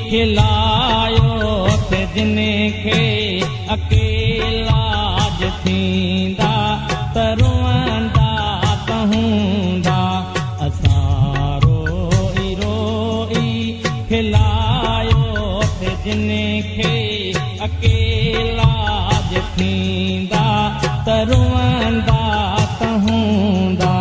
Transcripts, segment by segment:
खिलायो थे जिनखे अकेला थींदा तरुवंदा कहूंदा असां रोई रोई खिलायो थे जिनखे अकेला थींदा तरुवंदा कहूंदा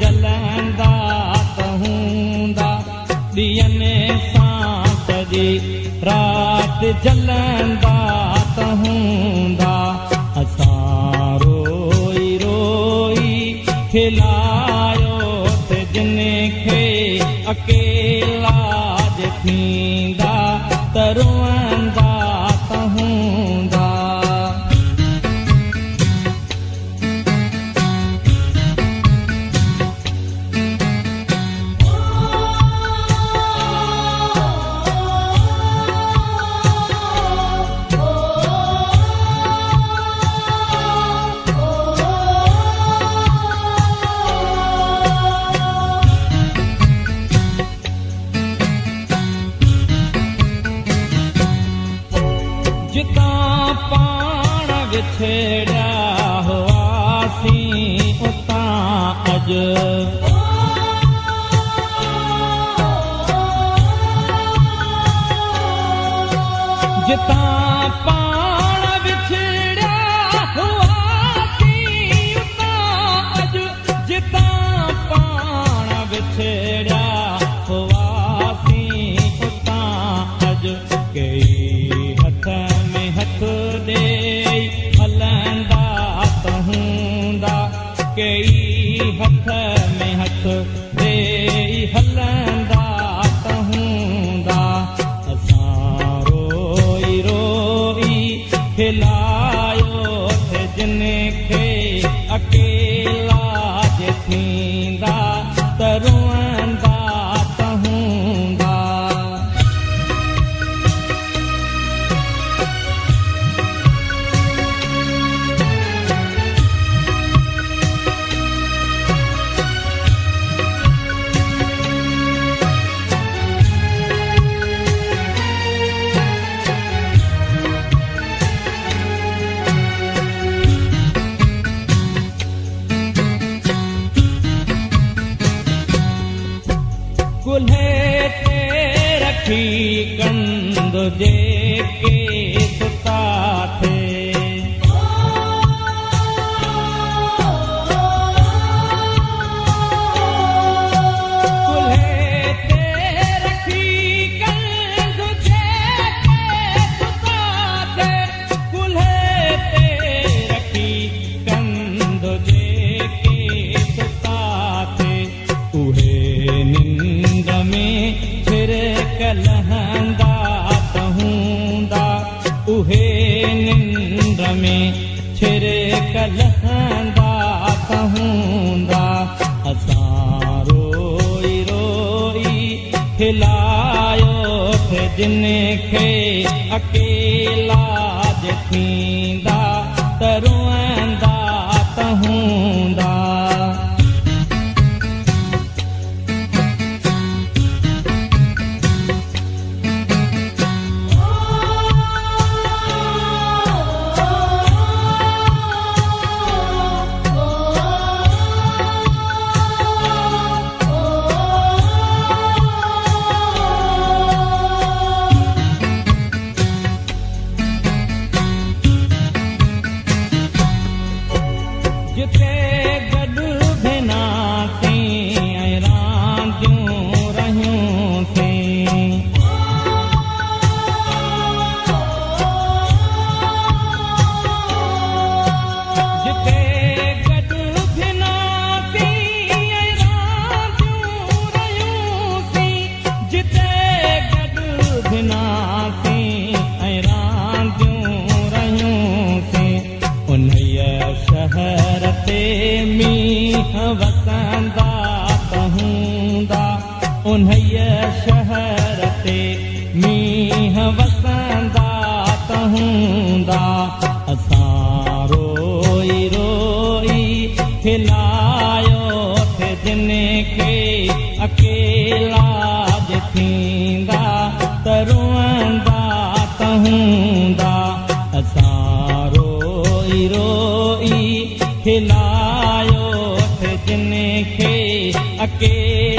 जलंदा कहूंदा दियने सां सॼी राति जलंदा कहूंदा असां रोई रोई खिलायो थे जिनखे अकेला थींदा तरुवंदा कहूंदा जितां पाण विछड़िया हुआसीं उतां अॼु जितां पाण विछड़िया हुआसीं उतां अॼु जितां पाण विछड़िया हुआसीं उतां अॼु कई हथ ॾेई हलंदा कहूंदा कई हथ में हथ ॾेई हलंदा कहूंदा असां रोई रोई खिलायो थे जिनखे अकेला थींदा तरुवंदा कहूंदा कुल्हे ते रखी कंद जेके सुता थे कुल्हे ते रखी कंद जेके सुता थे कुल्हे ते रखी कंद जेके सुता थे उहे निंद में छिरक लहंदा कहूंदा उहे निंद में छिरक लहंदा कहूंदा असां रोई रोई खिलायो थे जिनखे अकेला थींदा तरुवंदा कहूंदा उन्हईअ शहर ते मींहं वसंदा त हूंदा असां रोई रोई खिलायो थे जिन खे अकेला जे थींदा त रोअंदा त हूंदा असां रोई रोई खिलायो थे जिन खे अकेला